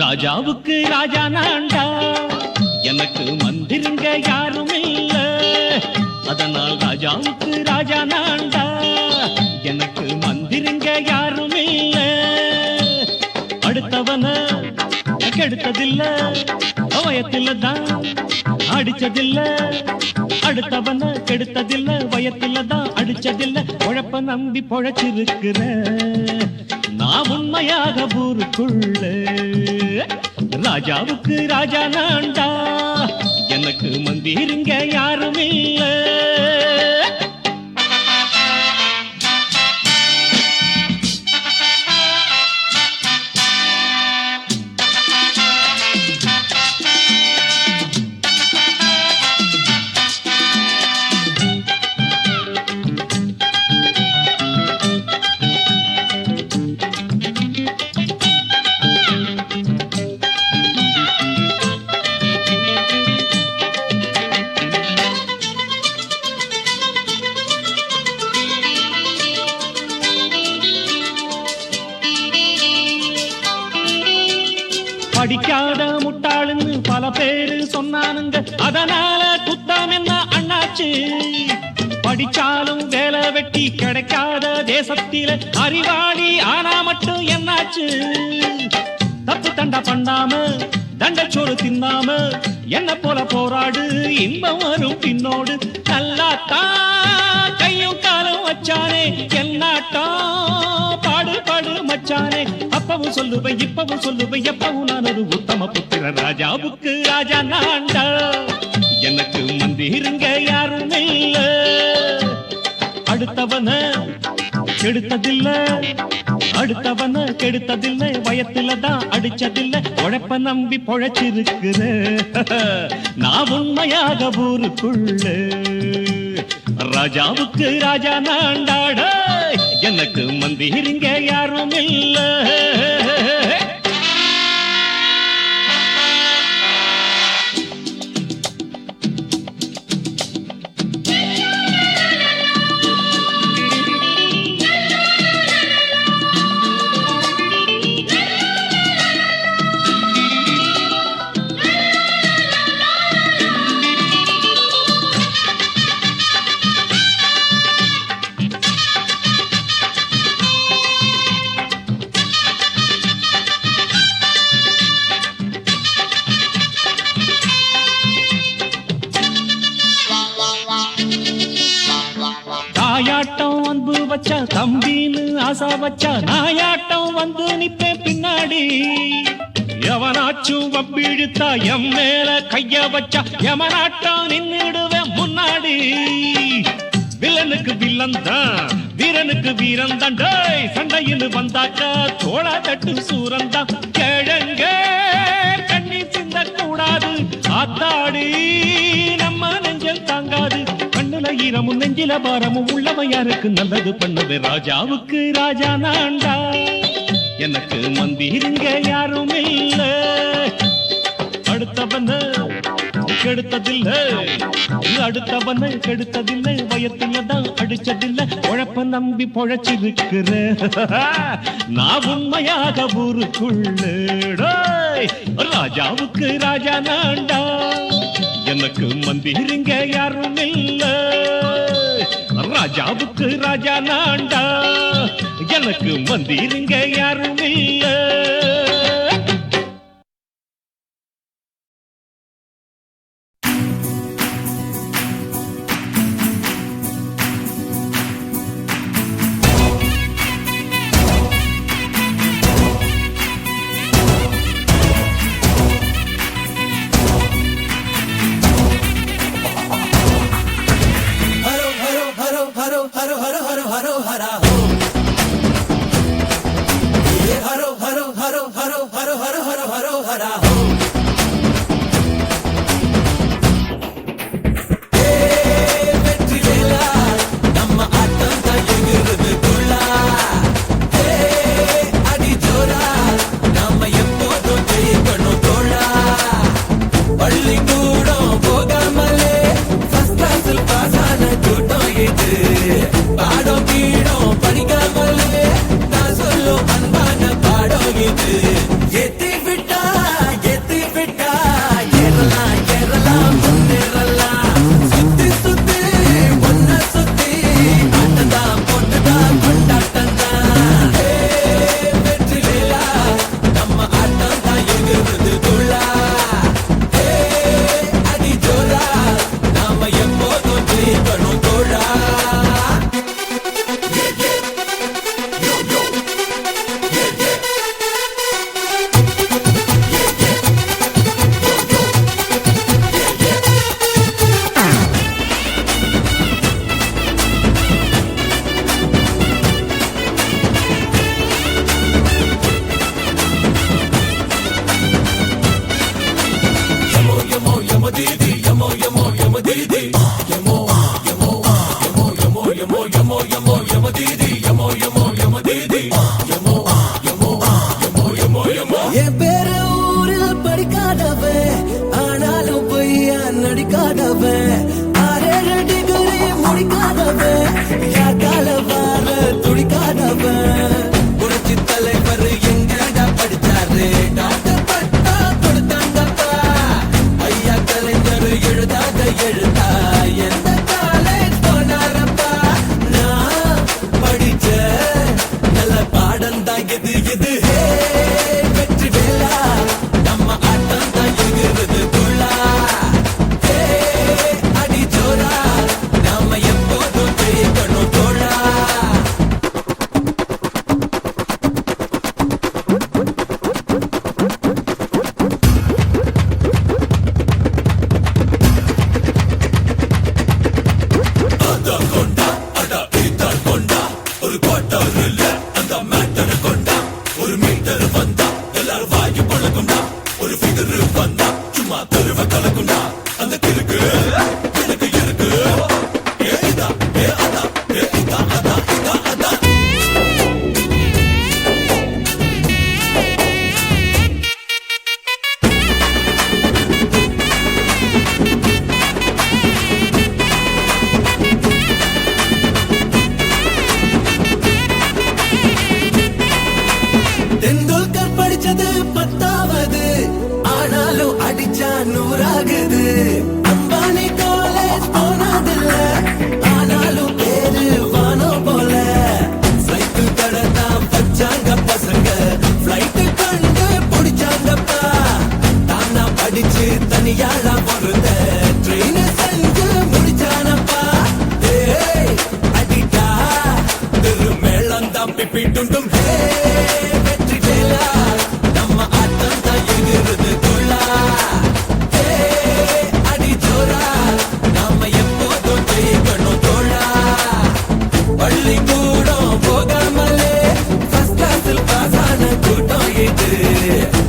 ராஜாவுக்கு ராஜா நான்டா, எனக்கு மந்திருங்க யாரும் இல்ல. அதனால் ராஜாவுக்கு ராஜா நான்டா, எனக்கு மந்திருங்க யாரும் இல்ல. அடுத்தவன கெடுத்ததில்ல, வயத்தில தான் அடிச்சதில்ல. அடுத்தவன கெடுத்ததில்ல, வயத்தில தான் அடிச்சதில்ல. உழைப்ப நம்பி பொழைச்சிருக்கிற நான் உண்மையாக ஊருக்குள்ள. ராஜாவுக்கு ராஜா நான்டா, எனக்கு மந்திருங்க யாரும் இல்ல. படிக்காத முட்டாளுன்னு பல பேரு சொன்னானுங்க, அதனால குத்தம் என்ன அண்ணாச்சு. படிச்சாலும் வேலை வெட்டி கிடைக்காத தேசத்தில அறிவாளி ஆனா மட்டும் என்னாச்சு. தப்பு தண்டா பண்ணாம தண்டச்சோறு தின்னாம என்ன போல போராடு, இன்பம் வரும் பின்னோடு. நல்லாத்தான் கையும் காலம் வச்சானே, என்னாட்டா பாடு பாடு மச்சானே. அப்பவும் சொல்லுவேன் இப்பவும் சொல்லுவேன், எப்பவும் நான் ஒரு உத்தம புத்திர. ராஜாவுக்கு ராஜா நான்டா, எனக்கு மந்திருங்க யாரும் இல்ல. அடுத்தவன கெடுத்ததில்ல, அடுத்தவன கெடுத்ததில்லை, வயத்தில தான் அடிச்சதில்லை. உழைப்ப நம்பி பொழைச்சிருக்கிற நான் உண்மையாக ஊருக்குள்ள. ராஜாவுக்கு ராஜா நான்டாட, எனக்கு மந்திருங்க யாரும் இல்ல. தாயாட்டம் அன்பு வச்சா தம்பின்னு ஆசா வச்சா, நாயாட்டம் வந்து நிப்பேன் பின்னாடி. எவனாச்சும் வம்பிழுத்தா எம் மேல கைய வச்சா, எவனாட்டம் நின்னுடுவேன் முன்னாடி. வில்லனுக்கு வில்லன் தான், வீரனுக்கு வீரன் தான். சண்டையில் வந்தாக்கா தோளா தட்டு சூரன் தான். கிழங்க கண்ணி சிந்த கூடாது, ஆத்தாடி நம்ம நெஞ்சல் தாங்காது. கண்ணுல ஈரமும் நெஞ்சில பாரமும் உள்ளவன் யாருக்கு நல்லது பண்ணது. ராஜாவுக்கு ராஜா நான்டா, எனக்கு மந்திருங்க யாரும் இல்ல. அடுத்தவன கெடுத்ததில்லை, அடுத்தவன கெடுத்ததில்லை, வயத்தில தான் அடிச்சதில்லை. உழைப்ப நம்பி பொழைச்சிருக்கிற நான் உண்மையாக ஊருக்குள்ள. ராஜாவுக்கு ராஜா நான்டா, எனக்கு மந்திருங்க யாரும் இல்ல. ராஜாவுக்கு ராஜா நான்டா, எனக்கு மந்திருங்க யாரும் இல்ல. haro haro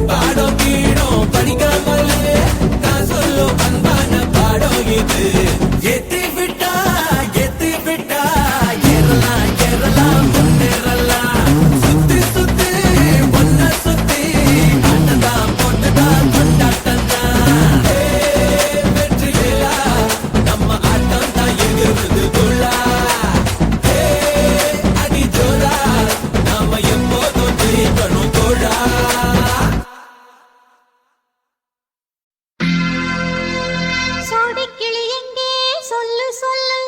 பாடம் கீடும் படிக்காமலே நான் சொல்லும் அன்பான பாடம் இது. ஏத்தி விட்டா ஏறலாம் ஏறலாம் முன்னேறலாம். சுத்தி சுத்தி ஒன்ன சுத்தி ஆட்டந்தான் போட்டுதான் கொண்டாட்டந்தான். வெற்றி வேலா நம்ம ஆட்டம் தான் எங்கிறது துள்ளா. அடி ஜோரா நாம எப்போதும் ஜெயிக்கணும் தோழா. சோடிக்கிளி எங்கே சொல்லு சொல்லு,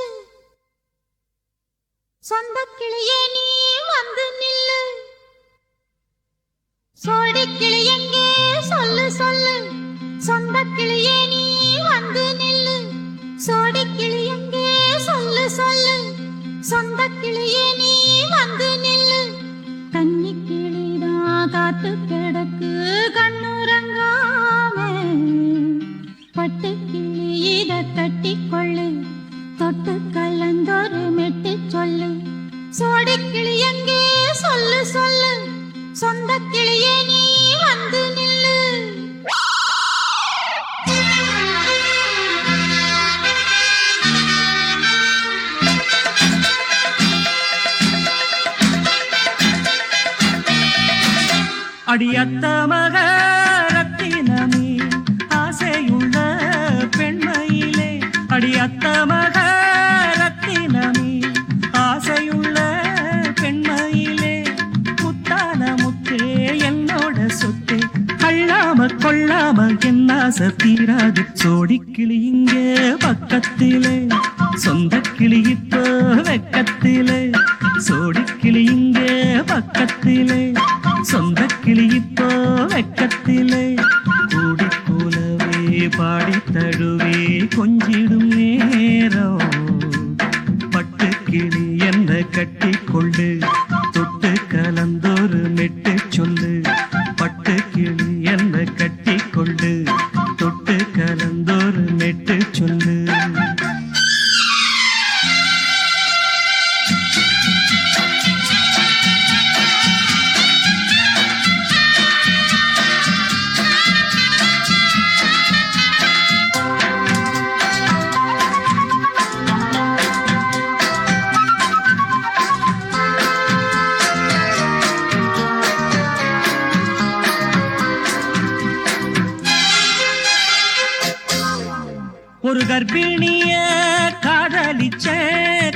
சொந்த கிளியே நீ வந்து நில்லு. சோடிக்கிளி எங்கே சொல்லு சொல்லு, சொந்த கிளியே நீ வந்து நில்லு. சோடிக்கிளி எங்கே சொல்லு சொல்லு, சொந்த கிளியே நீ வந்து நில்லு. கன்னி கிளிதான் காத்து கிடக்கு கண்ணுறங்காம, பட்டு கிளி இத கட்டிக்கொள்ளு, தொட்டு கலந்தொரு மெட்டு சொல்லு. சோடி கிளி எங்கே சொல்லு சொல்லு, சொந்த கிளியே நீ வந்து நில்லு. அடியத்த மக ரத்தினமே ஆசையுள்ள பெண்மையிலே, அடியத்த மக ரத்தினமே ஆசையுள்ள பெண்மையிலே, முத்தான முத்தே என்னோட சொத்தே, அள்ளாம கொள்ளாம என்ன தீராது. சோடிக்கிளி இங்கே பக்கத்திலே, சொந்த கிளி இப்போ வெக்கத்திலே. சோடிக்கிளி இங்கே பக்கத்திலே, சொந்த கிளி இப்போ வெக்கத்திலே. கூடி போலவே பாடி தழுவே கொஞ்சிடும் நேரம், பட்டு கிளி என்ன கட்டி கொண்டு, தொட்டு கலந்தொரு மெட்டு சொல்லு. பட்டு கிளி என்ன கட்டி கொண்டு, தொட்டு கலந்தொரு மெட்டு சொல்லு. ஒரு கர்ப்பிணிய காதலிச்ச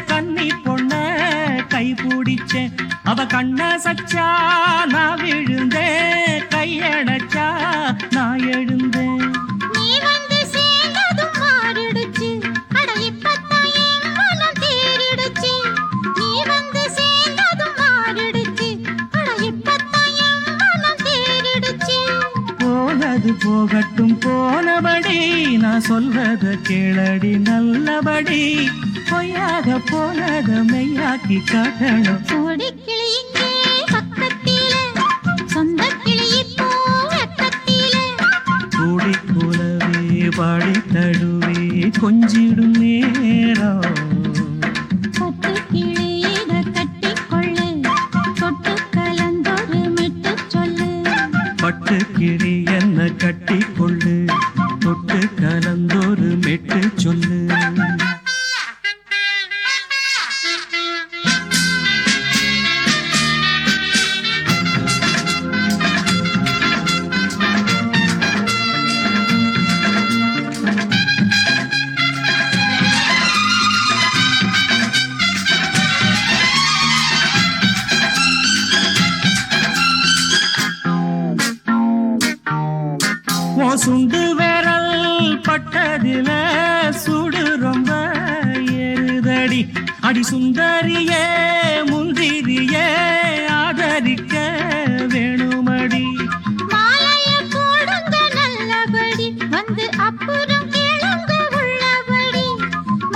கன்னி பொண்ண கை பிடிச்சேன், அவ கண்ண சச்சா நான் விழுந்தேன், கையடைச்சா நான் எழுந்தேன். நீ வந்து சேர்ந்ததும் மாறிடுச்சு, அட இப்பத்தான் என் மனம் தேறிடுச்சு. நீ வந்து சேர்ந்ததும் மாறிடுச்சு, அட இப்பத்தான் என் மனம் தேறிடுச்சு. போனது போகட்டும் போனபடி, நான் சொல்றத கேளடி நல்லபடி, பொய்யாக போனத மெய்யாக்கி காட்டணும். சோடிக்கிளி இங்கே பக்கத்திலே, சொந்த கிளி இப்போ வெக்கத்திலே. கூடி கூடவே பாடி தழுவே கொஞ்சிடும் நேரம், பட்டு கிளி இத கட்டிக்கொள்ளு, தொட்டு கலந்தொரு மெட்டு சொல்லு. பட்டு கிளி என்ன கட்டி கொள்ளு, தொட்டு கலந்தொரு மெட்டு சொல்லு. சுண்டு விரல் பட்டதில சுடு ரொம்ப ஏறுதடி, அடி சுந்தரியே முந்திரியே ஆதரிக்க வேணுமடி. மாலைய போடுங்க நல்லபடி, வந்து அப்புறம் கேளுங்க உள்ளபடி.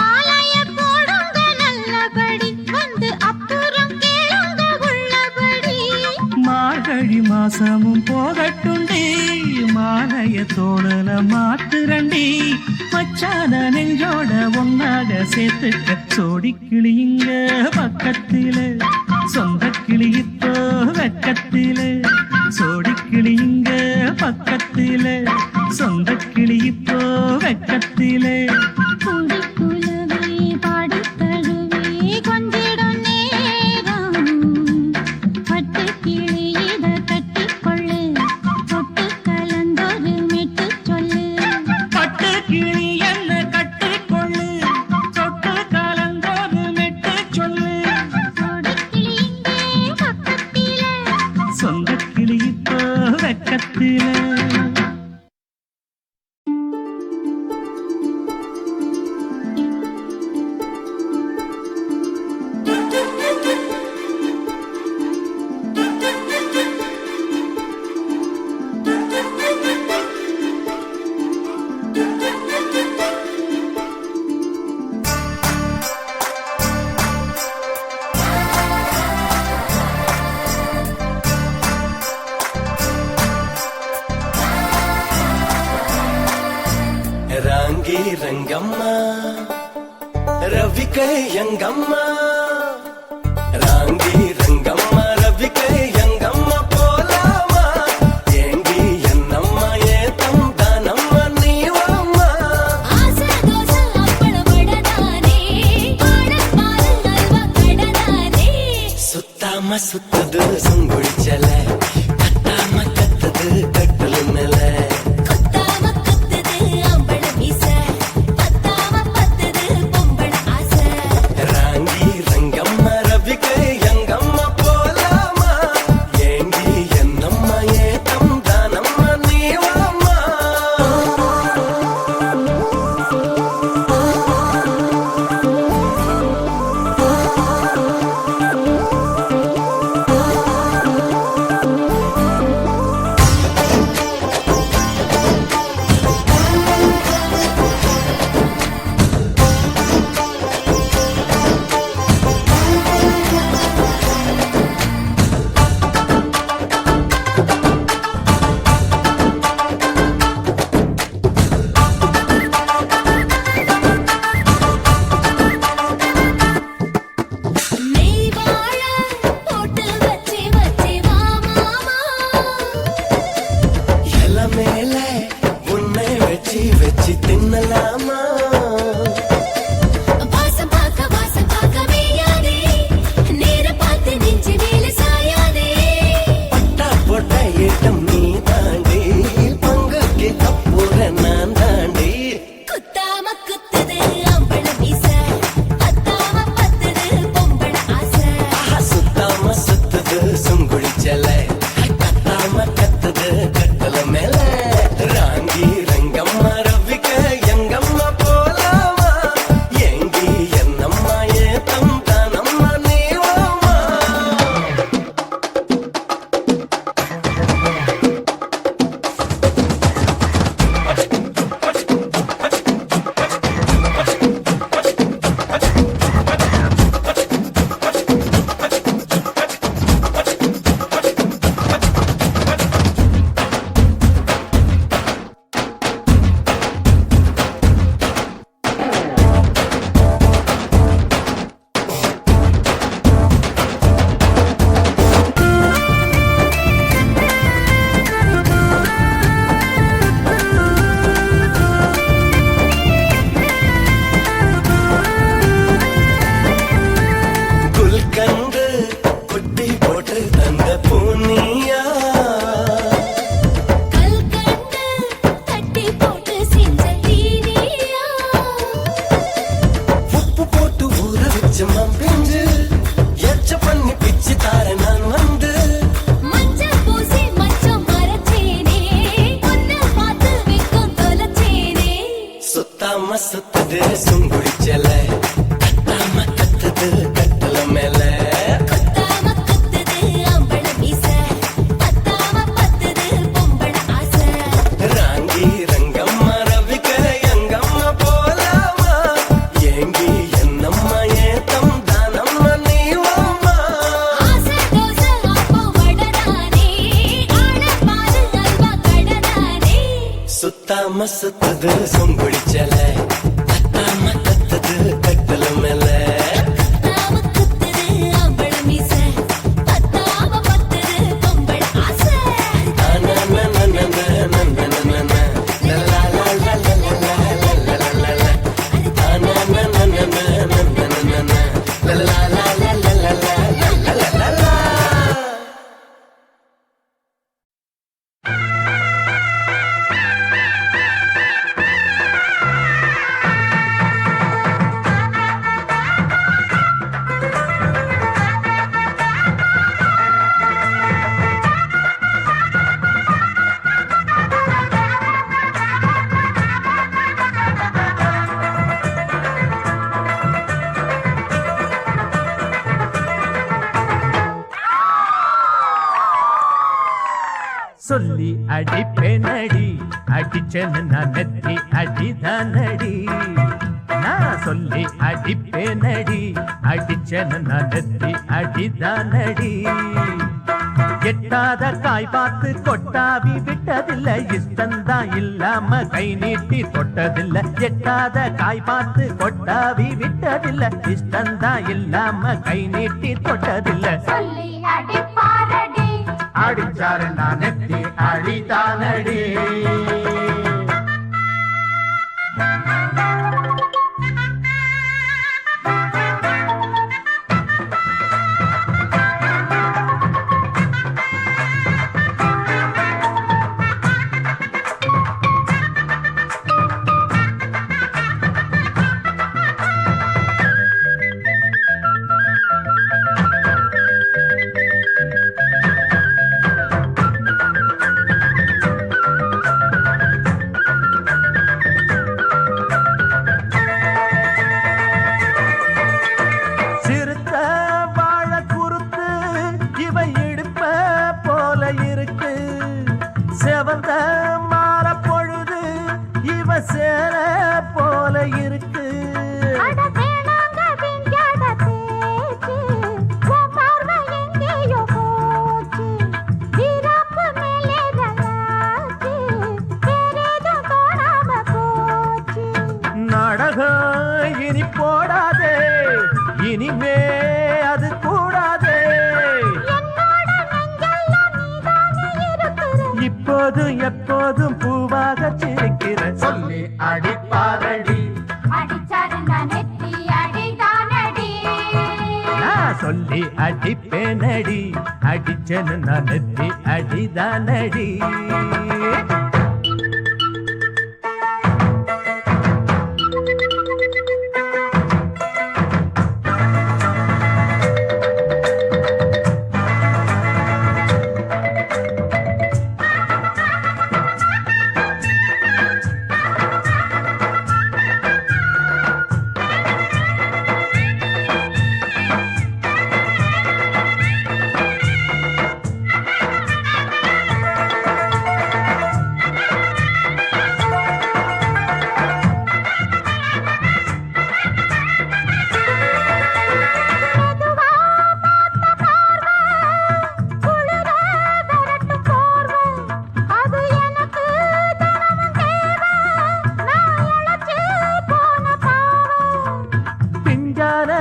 மாலைய போடுங்க நல்லபடி, வந்து அப்புறம் கேளுங்க உள்ளபடி. மார்கழி மாசமும் போகட்டுண்டி, மாலைய தோடல மாத்துரண்டி, மச்சான நெஞ்சோட ஒன்னாக சேர்த்துக்க. சோடிக்கிளி இங்க பக்கத்திலே, சொந்த கிளி இப்போ வெக்கத்திலே. சோடிக்கிளி இங்க பக்கத்திலே சொந்த கிளி இப்போ வெக்கத்திலே குடிக்குலவே பாடித் தழுவி கொஞ்சிடும் நேரம். பட்டுக் கிளி இத கட்டிக்கொள்ளு, தொட்டு கலந்தொரு மெட்டுச் சொல்லு. பட்டு கிளி என்ன கட்டிக்கொள்ளு, சொட்டு கலந்தோடு மெட்டு சொல்லு. கொடிக்கிளி இங்கே பக்கத்திலே, சொந்த கிளி இப்போ வெக்கத்திலே. ராங்கி ரங்கம்மா ரவிக்கை எங்கம்மா ராங்கி ரங்கம்மா ரவிக்கை எங்கம்மா போலாமா ஏங்கி என்னம்மா ஏத்தம் தானம்மா நீவம்மா ஆசை தோசை அப்பளம் வடதானே பாடல் பால் அல்வா கடதானே சுத்தாம சுத்தது சுங்குடிச்சல கத்தாம கத்தது கட்டலு மேல கொத்தாம குத்துது அம்பள மீச பத்தாம பத்துது பொம்பள ஆசை ராங்கி ரங்கம்மா ரவிக்கை எங்கம்மா போலாமா ஏங்கி என்னம்மா ஏத்தம் தானம்மா நீவம்மா நெய் வாழ போட்டு வச்சி வச்சி வா மாமா எல மேல உன்னை வச்சு வச்சு தின்னலாமா வாசம் பார்க்க மேயாதே நேர பார்த்து நெஞ்சு மேல சாயாதே பட்டா போட்ட ஏட்டம் நீ தாண்டி பங்குக்கு அப்புற நான் தாண்டி குத்தாம குத்துது அம்பள மீச பத்தாம பத்துது பொம்பள ஆசை சுத்தாம சுத்துது சுங்குடிச்சல கத்தாம கத்துது கட்டல மேல ராங்கி ரங்கம்மா ரவிக்க எங்கம்மா போலாமா ஏங்கி என்னம்மா ஏத்தம் தானம்மா நீவம்மா குல்கந்து குட்டி போட்டு தந்த பூனியா கல்கண்டு தட்டி போட்டு செஞ்ச தீனியா உப்பு போட்டு ஊற வச்ச மம்பிஞ்சு எச்ச பண்ணி பிச்சு தார நான் வந்து மஞ்சள் பூசி மச்சம் மரச்சேனே உன்னை பார்த்து வெக்கம் தொலைச்சேனே சுத்தாம சுத்துது சுங்குடிச்சல கத்தாம கத்துது கட்டல மேல குத்தாம குத்துது அம்பள மீச பத்தாம பத்துது பொம்பள ஆசை ராங்கி ரங்கம்மா ரவிக்க எங்கம்மா போலாமா ஏங்கி என்னம்மா ஏத்தம் தானம்மா நீவம்மா ஆசை தோசை அப்பம் வடதானே ஆடல் பால் அல்வா கடதானே சுத்தாம சுத்துது சுங்குடிச்சல கத்தாம கத்துது கட்டல மேல குத்தாம குத்துது அம்பள மீச பத்தாம பத்துது பொம்பள ஆசை na na na na na சொல்லி அடிப்பேனடி அடிச்சேன்னு நான் நெத்தி அடிதானடி நான் சொல்லி அடிப்பேனடி அடிச்சேன்னு நான் நெத்தி அடிதானடி எட்டாத காய் பார்த்து கொட்டாவி விட்டதில்லை இஷ்டந்தான் இல்லாம கை நீட்டி தொட்டதில்லை எட்டாத காய் பார்த்து கொட்டாவி விட்டதில்லை இஷ்டந்தான் இல்லாம கை நீட்டி தொட்டதில்லை சொல்லி அடிப்பாரடி அடிச்சாரு நான் நெத்தி அடிதானடி செவந்த மாற பொழுது இவ சேர போல இருக்கு அட வேணாங்க விஞ்ஞான பேச்சு உன் பார்வை எங்கேயோ போச்சு வீராப்பு மேலே ரலாச்சு வேறேதும் தோணாம போச்சு நாடகம் இனி போடாதே இனிமே அது கூடாதே என்னோட நெஞ்செல்லாம் நீதானே இருக்கிற இப்போதும் எப்போதும் பூவாக சிரிக்கிற சொல்லி அடிப்பாரடி அடிச்சாரு நான் நெத்தி அடிதானடி நான் சொல்லி அடிப்பேனடி அடிச்சேன்னு நான் நெத்தி அடிதானடி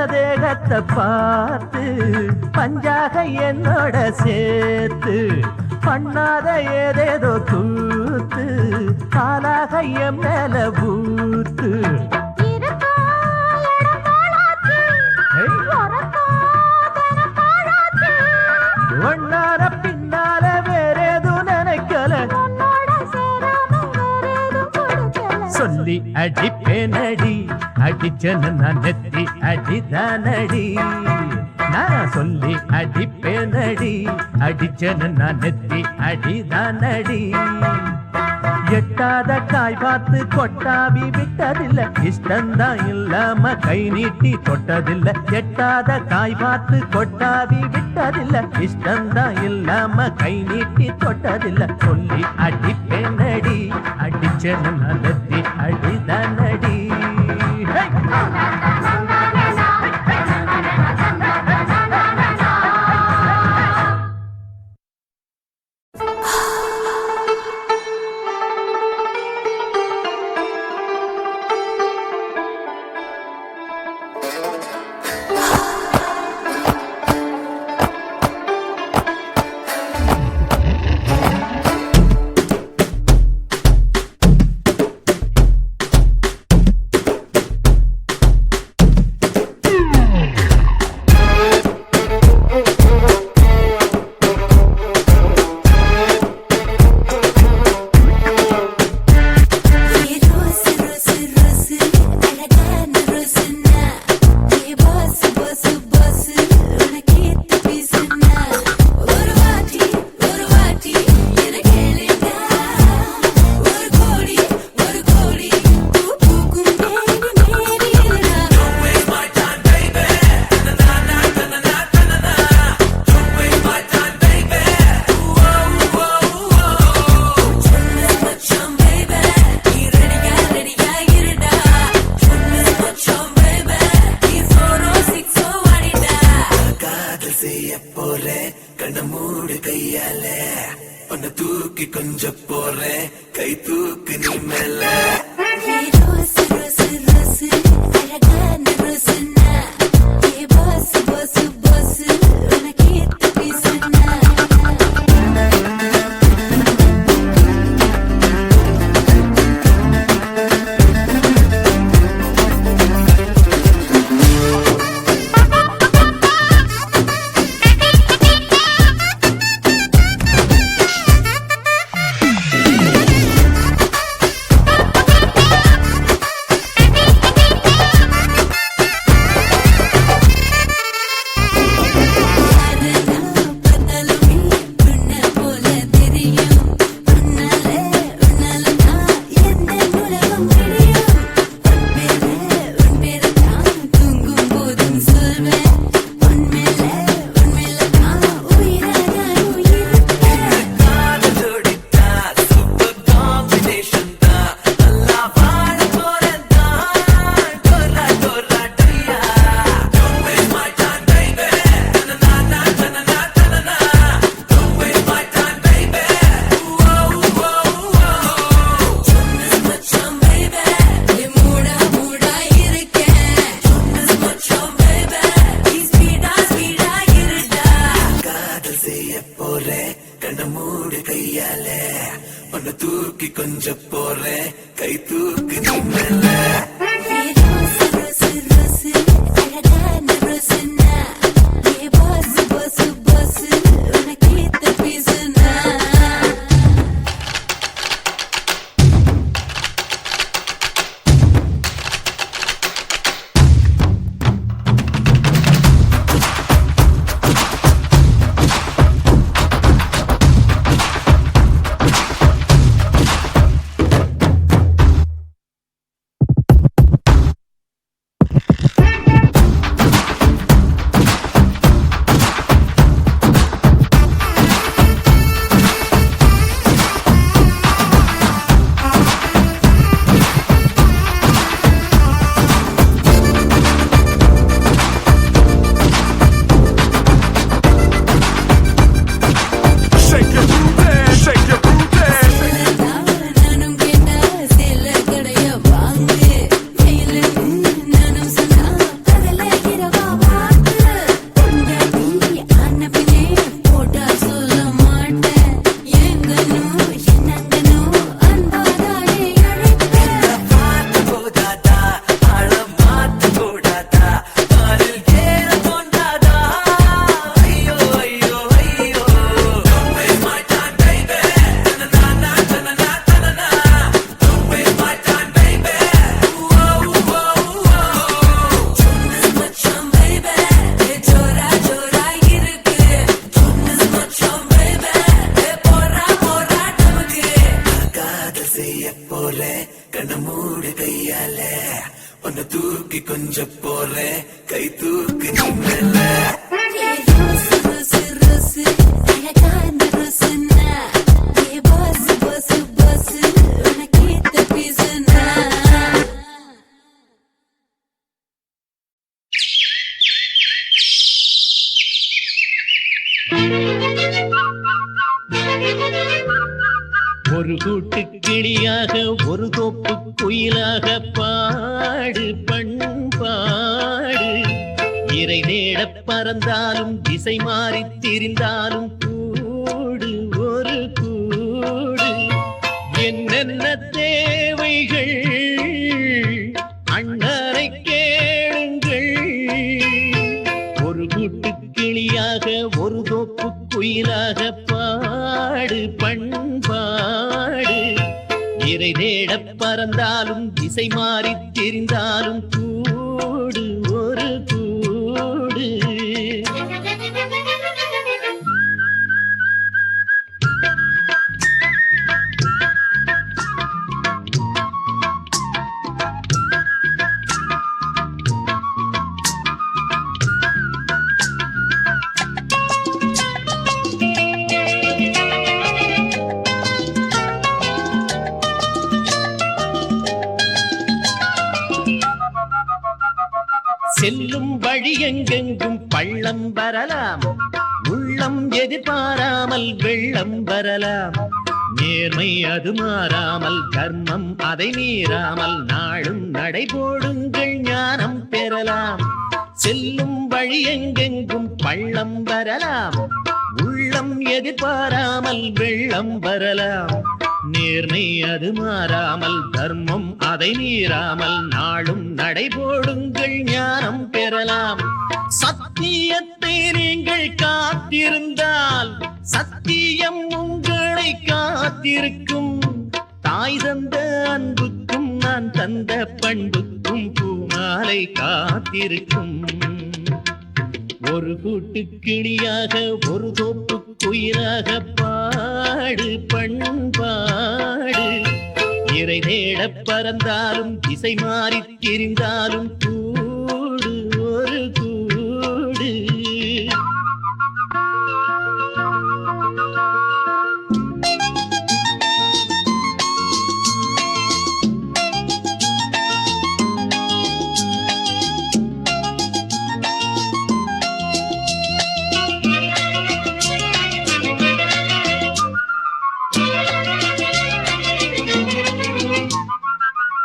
தேகத்தை பார்த்து பஞ்சாக என்னோட சேர்த்து பண்ணாத ஏதேதோ கூத்து காலாக என் மேல பூத்து ஒன்னார பின்னால வேறேதும் நினைக்கல சொல்லி அடிப்பேனடி அடிச்சேன்னு நான் நெத்தி அடிதானடி நான் சொல்லி அடிப்பேனடி அடிச்சேன்னு நான் நெத்தி அடிதானடி எட்டாத காய் பார்த்து கொட்டாவி விட்டதில்லை இஷ்டந்தான் இல்லாம கை நீட்டி தொட்டதில்லை எட்டாத காய் பார்த்து கொட்டாவி விட்டதில்லை இஷ்டந்தான் இல்லாம கை நீட்டி தொட்டதில்லை சொல்லி அடிப்பேனடி அடிச்சேன்னு நான் நெத்தி அடிதானடி போறேன் கை தூக்கு நீ மேல ரோஸ் ரோஸ் ரோஸ் அழகான ரோஸ்னா ஏ பாஸ் பாஸ் பாஸ் உனக்கு ஏத்த பீஸ்னா தூக்கி கொஞ்சம் போறேன் கை தூக்கு நீ மேல ரோஸ் ரோஸ் ரோஸ் அழகான ரோஸ்னா ஏ பாஸ் பாஸ் பாஸ் உனக்கு ஏத்த பீஸ்னா தூக்கி கொஞ்சம் போறேன் கை தூக்கு நீ மேல ரோஸ் ரோஸ் ரோஸ் அழகான ரோஸ்னா ஏ பாஸ் பாஸ் பாஸ் உனக்கு ஏத்த பீஸ்னா ஒரு கூட்டு கிளியாக ஒரு தோப்பு குயிலாக பாடு பண்பாடு இறை தேடப் பறந்தாலும் திசை மாறித் திரிந்தாலும் கூடு ஒரு கூடு என்னென்ன தேவைகள் அண்ணனை கேளுங்கள் ஒரு கூட்டு கிளியாக ஒரு தோப்பு குயிலாக பாடு பண்பாடு இறை தேடப் பறந்தாலும் திசை மாறித் திரிந்தாலும் கூடு ஒரு கூடு செல்லும் வழி எங்கெங்கும் பள்ளம் வரலாம் உள்ளம் எதிர்பாராமல் வெள்ளம் வரலாம் நேர்மை அது மாறாமல் தர்மம் அதை மீறாமல் நாளும் நடைபோடுங்கள் ஞானம் பெறலாம். செல்லும் வழி எங்கெங்கும் பள்ளம் வரலாம், உள்ளம் எதிர்பாராமல் வெள்ளம் வரலாம். நேர்மை அது மாறாமல் தர்மம் அதை மீறாமல் நாளும் நடைபோடுங்கள் ஞானம் பெறலாம். சத்தியத்தை நீங்கள் காத்திருந்தால் சத்தியம் உங்களை காத்திருக்கும். தாய் தந்த அன்புக்கும் நான் தந்த பண்புக்கும் பூமாலை காத்திருக்கும். ஒரு கூட்டு கிளியாக ஒரு தோப்பு குயிலாக பாடு பண்பாடு. இறை தேட பறந்தாலும் திசை மாறி திரிந்தாலும் கூடு ஒரு கூடு.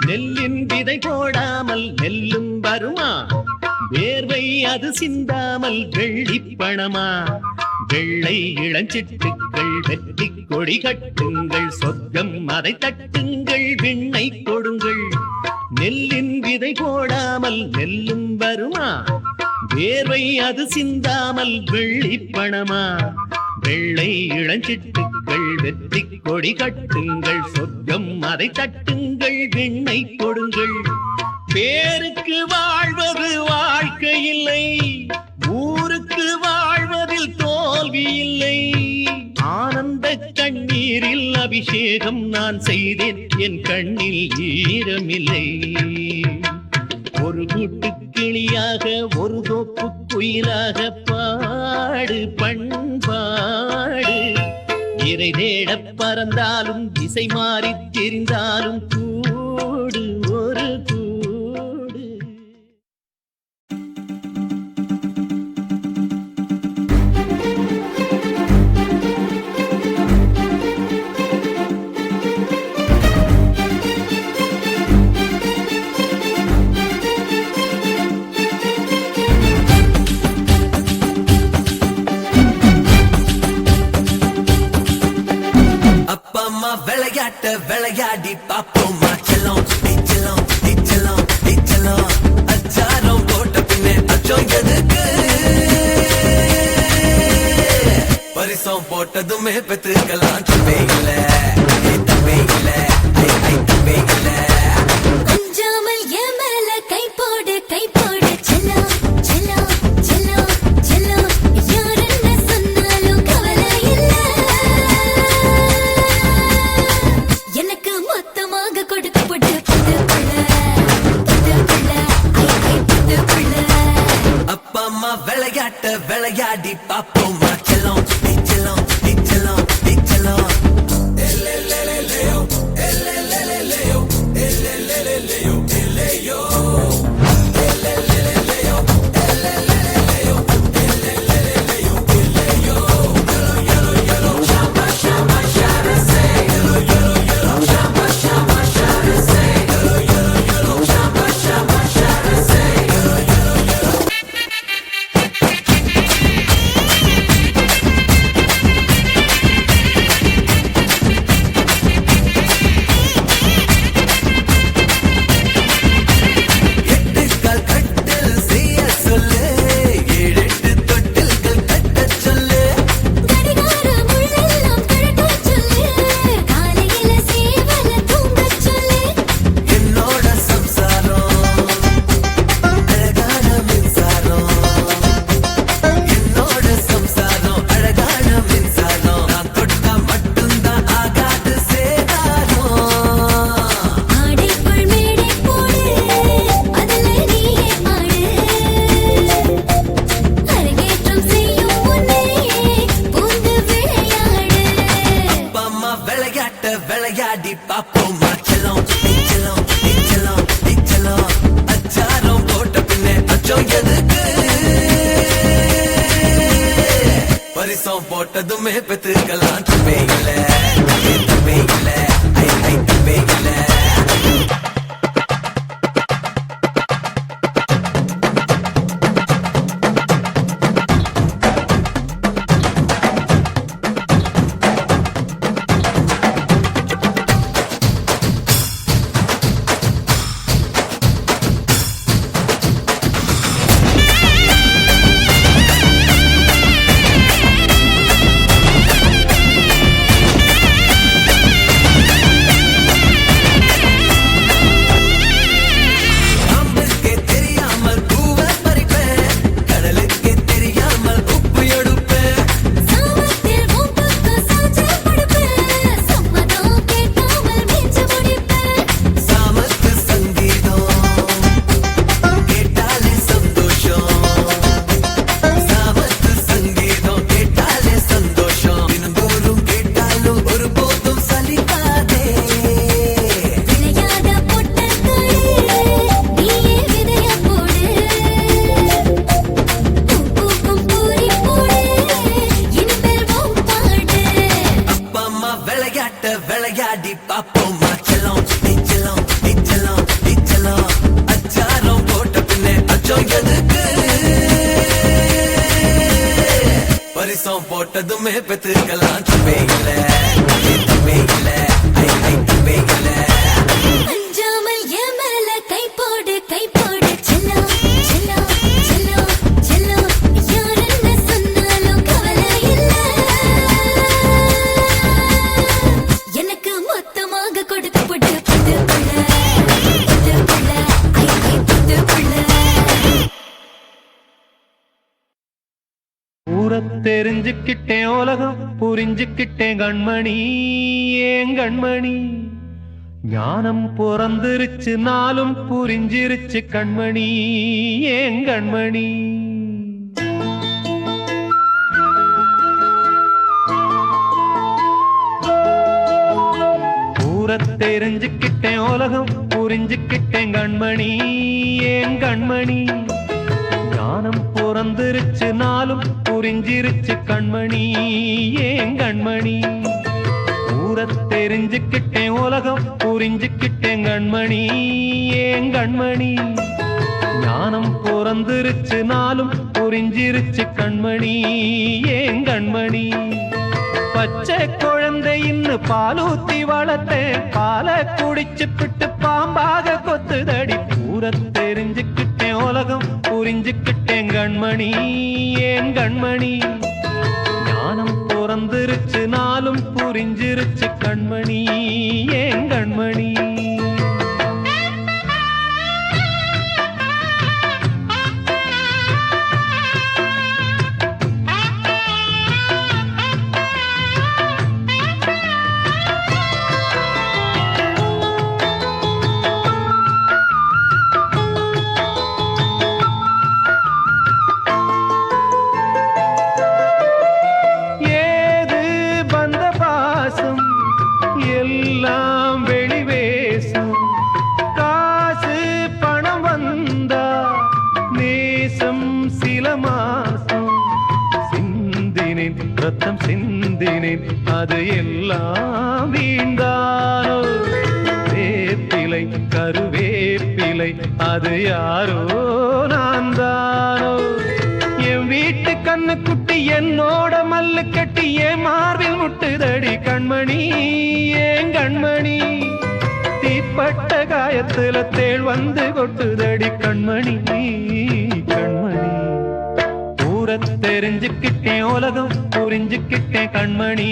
நெல்லின் விதை போடாமல் நெல்லும் வருமா, வேர்வை அது சிந்தாமல் வெள்ளி பணமா. வெள்ளை இளஞ்சிட்டுக்கள் வெற்றி கொடி கட்டுங்கள், சொர்க்கம் அதை தட்டுங்கள், விண்ணை கொடுங்கள். நெல்லின் விதை போடாமல் நெல்லும் வருமா, வேர்வை அது சிந்தாமல் வெள்ளி பணமா. வெள்ளை இளஞ்சிட்டுக்கள் வெற்றி கொடி கட்டுங்கள், சொர்க்கம் அதை தட்டுங்கள், விண்ணை கொடுங்கள். பேருக்கு வாழ்வது வாழ்க்கை இல்லை, ஊருக்கு வாழ்வதில் தோல்வி இல்லை. ஆனந்த கண்ணீரில் அபிஷேகம் நான் செய்தேன், என் கண்ணில் ஈரமில்லை. ஒரு கூட்டு கிளியாக ஒரு தோப்பு குயிலாக பாடு பண்பாடு. இறை தேட பறந்தாலும் திசை மாறி தெரிந்தாலும் கூடு ஒரு கூடு. விளையாட்ட விளையாடி பாப்போமா செல்லம் செல்லம் செல்லம் செல்லம். அச்சாரம் போட்ட பின்னே அச்சம் எதுக்கு, பரிசம் போட்டதுமே பெற்றுக்கலாம். தப்பே இல்ல தப்பே இல்ல தப்பே இல்ல. கொஞ்சாமல் என் மேல கை போடு செல்லம் செல்லம் செல்லம் செல்லம். யார் என்ன சொன்னாலும் கவலை இல்ல, எனக்கு மொத்தமாக கொடுக்கப்பட்டு புது பிள்ளை அப்பா அம்மா விளையாட்ட விளையாடி பாப்போமா செல்லம் செல்லம் செல்லம் செல்லம். விளையாடி பாப்போமா செல்லம் செல்லம் செல்லம் செல்லம். அச்சாரம் போட்ட பின்னே அச்சம் எதுக்கு, பரிசம் போட்டதுமே பெற்றுக்கலாம். தப்பே இல்ல தப்பே பாப்போமா செல்லம் நீ செல்லம் நீ செல்லம் நீ செல்லம் அச்சாரம் போட்ட பின்னே அச்சம் எதுக்கு பரிசம் போட்டதுமே பெத்துக்கலாம் தப்பே இல்ல தப்பே இல்ல ஐ ஐ தப்பே இல்ல அஞ்சாமல் என் மேல கை போடு செல்லம் செல்லம் செல்லம் செல்லம் யார் என்ன சொன்னாலும் கவலை இல்ல எனக்கு மொத்தமாக கொடுத்து போட்டு புது புள்ள ஐ ஐ புது புள்ள ஊரை தெரிஞ்சுக்கிட்டேன் உலகம் புரிஞ்சுக்கிட்டேன் கண்மணி ஏன் கண்மணி ஞானம் பிறந்திருச்சு நாளும் புரிஞ்சிருச்சு கண்மணி ஏன் கண்மணி ஊரை தெரிஞ்சுக்கிட்டேன் உலகம் புரிஞ்சுக்கிட்டேன் கண்மணி ஏன் கண்மணி ஞானம் பிறந்திருச்சு நாளும் புரிஞ்சிருச்சு கண்மணி ஏன் கண்மணி ஊரை தெரிஞ்சுக்கிட்டேன் உலகம் புரிஞ்சுக்கிட்டேன் கண்மணி ஏன் கண்மணி ஞானம் பிறந்திருச்சு நாளும் புரிஞ்சிருச்சு கண்மணி ஏன் கண்மணி பச்சை குழந்தை இன்னும் பாலூத்தி வளர்த்தேன் பாலை குடிச்சு பிட்டு பாம்பாக கொத்துதடி ஊரை தெரிஞ்சுக்கிட்டேன் உலகம் புரிஞ்சுக்கிட்டேன் கண்மணி ஏன் கண்மணி ஞானம் பிறந்திருச்சு நாளும் புரிஞ்சிருச்சு கண்மணி ஏன் கண்மணி எல்லாம் வெளிவேசம் காசு பணம் வந்தா நேசம் சில மாசம் சிந்தினேன் ரத்தம் சிந்தினேன் அது எல்லாம் வீண்டானோ வேப்பிலை கருவேப்பிலை அது யாரோ நான் தானோ என் வீட்டு கண்ணு குட்டி என்னோட மல்லு கட்டி என் மார்பில் முட்டுதடி கண்மணி ஏன் கண்மணி தீப்பட்ட காயத்துல தேள் வந்து கொட்டுதடி கண்மணி கண்மணி ஊரை தெரிஞ்சுக்கிட்டேன் உலகம் புரிஞ்சுக்கிட்டேன் கண்மணி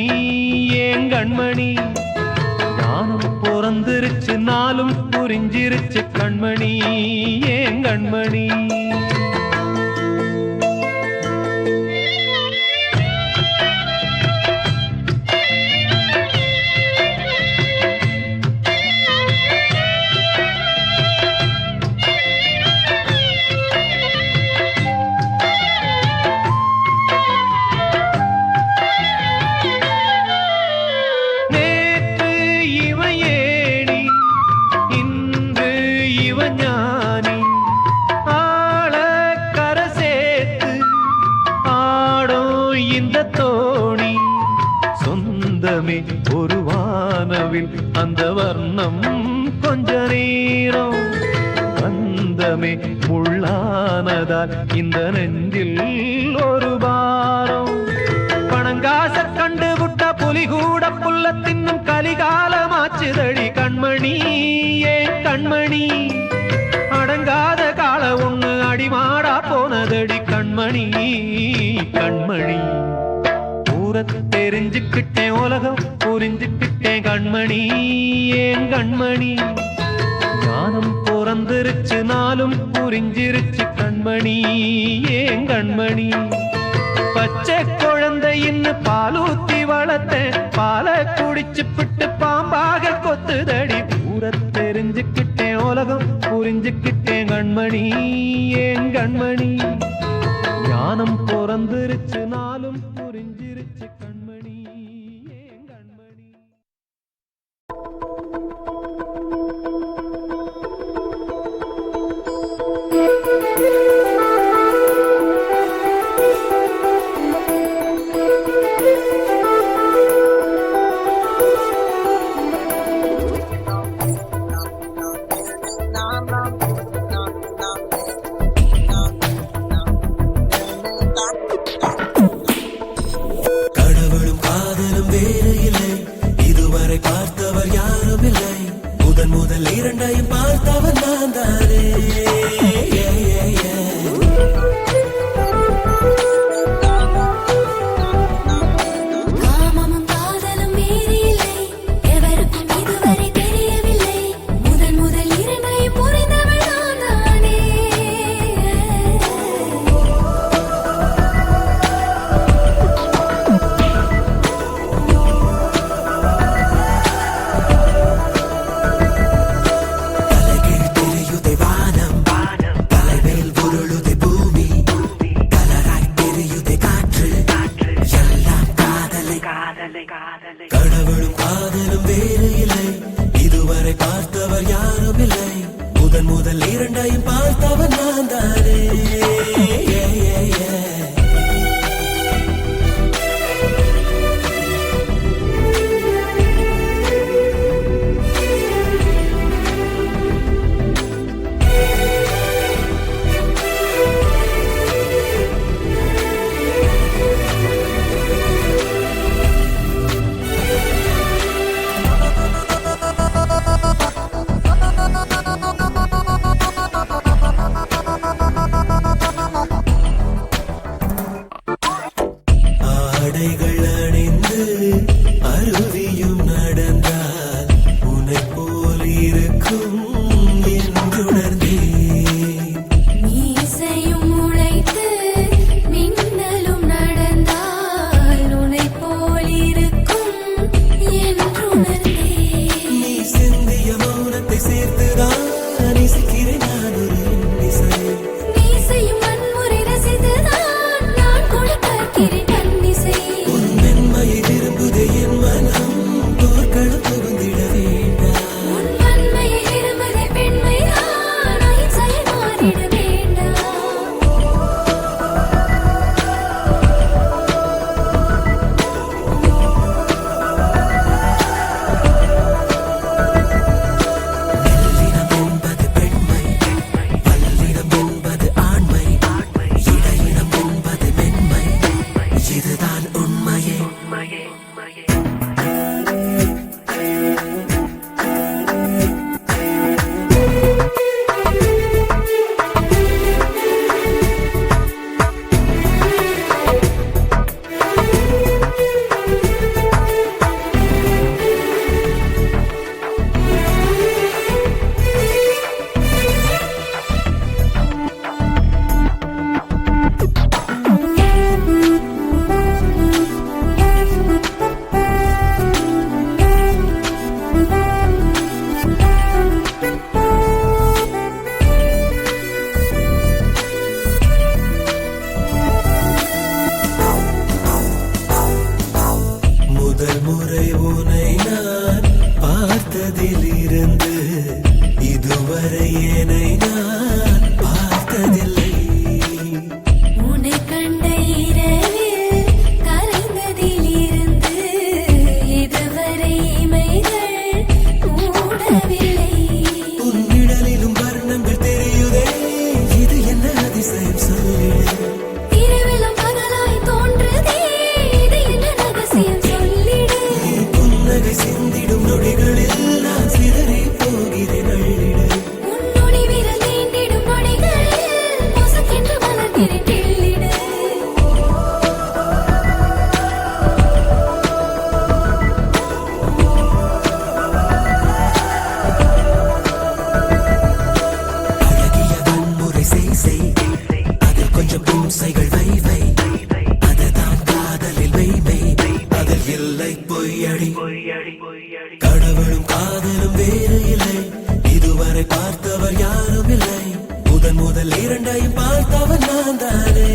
ஏன் கண்மணி ஞானம் பிறந்திருச்சு நாளும் புரிஞ்சிருச்சு கண்மணி ஏன் கண்மணி ஒரு வானவில் அந்த வர்ணம் கொஞ்ச நேரம் வந்தமே முள்ளானதால் இந்த நெஞ்சில் ஒரு பாரம் பணங்காச கண்டு விட்ட புலி கூட புல்ல தின்னும் கலிகாலமாச்சுதடி கண்மணி ஏன் கண்மணி அடங்காத கால ஒண்ணு அடிமாடா போனதடி கண்மணி கண்மணி ஊரை தெரிஞ்சுக்கிட்டேன் உலகம் புரிஞ்சுக்கிட்டேன் கண்மணி ஏன் கண்மணி ஞானம் பிறந்திருச்சு நாளும் புரிஞ்சிருச்சு கண்மணி ஏன் கண்மணி பச்சை குழந்தை இன்னும் பாலூத்தி வளர்த்தேன் பாலை குடிச்சு பிட்டு பாம்பாக கொத்துதடி ஊரை தெரிஞ்சுக்கிட்டேன் உலகம் புரிஞ்சுக்கிட்டேன் கண்மணி ஏன் கண்மணி ஞானம் பிறந்திருச்சு நாளும் புரிஞ்சிருச்சு கண்மணி ஏன் கண்மணி இரண்டையும் பார்த்தவன் நான் தானே. காமமும் காதலும் வேறில்லை, எவருக்கும் இதுவரை தெரியவில்லை. முதல் முதல் இரண்டையும் புரிந்தவள் நான் தானே. தலைகீழ் தெரியுதே வானம், தலைமேல் உருளுதே பூமி, கலராய் தெரியுதே காற்று, எல்லாம் காதலை. கடவுளும் காதலும் வேறு இல்லை, இதுவரை பார்த்தவர் யாரும் இல்லை. முதல் முதல் இரண்டையும் பார்த்தவன் நான் தானே. ஆடைகள் அணிந்து அருவியும் நடந்தால் உன்னை போல் இருக்கும் என்றுணர்ந்தேன். மீசையும் முளைத்து மின்னலும் நடந்தால் உன்னை போல் இருக்கும் என்றுணர்ந்தேன். நீ சிந்திய மௌனத்தை சேர்த்துதான் இசைக்கிறேன் நான் ஒரு இசை. மீசையும் வன்முறை ரசித்துதான் நான் கூட பார்க்கிறேன் கண்ணிசை. உன் மென்மையை விரும்புதே என் மனம், போர்க்களம் புகுந்திட வேண்டாம். உன் வன்மையை விரும்புதே பெண்மைதான், அகிம்சையை மாறிட வேண்டாம். மெல்லினம் என்பது பெண்மை, வல்லினம் என்பது ஆண்மை, இடையினம் என்பது மென்மை, இதுதான் உண்மையே. முதல் முறை உன்னை நான் பார்த்ததிலிருந்து இதுவரை என்னை நான் பார்த்ததில்லை. உன்னை கண்ட இரவில் கரைந்ததிலிருந்து இதுவரை இமைகள் மூடவில்லை. உன் நிழலிலும் வர்ணங்கள் தெரியுதே, இது என்ன அதிசயம் சொல்லிடு. இரவிலும் பகலாய் தோன்றுதே, இது என்ன ரகசியம் சொல்லிடு. நீ புன்னகை சிந்திடும் நொடிகளில் நான் சிதறி போகிறேன் அள்ளிடு. உன்னொடி விரல் நீண்டிடும் நொடிகளில் பொசுக்கென்று மலர்கிறேன் கிள்ளிடு. அழகிய வன்முறை செய், அதில் கொஞ்சம் பும்சைகள் வை, அதுதான் காதலில் மெய்மை, அதில் இல்லை பொய்யடி. கடவுளும் காதலும் வேறு இல்லை, இதுவரை பார்த்தவர் யாரும் இல்லை. முதல் முதல் இரண்டையும் பார்த்தவன் நான் தானே.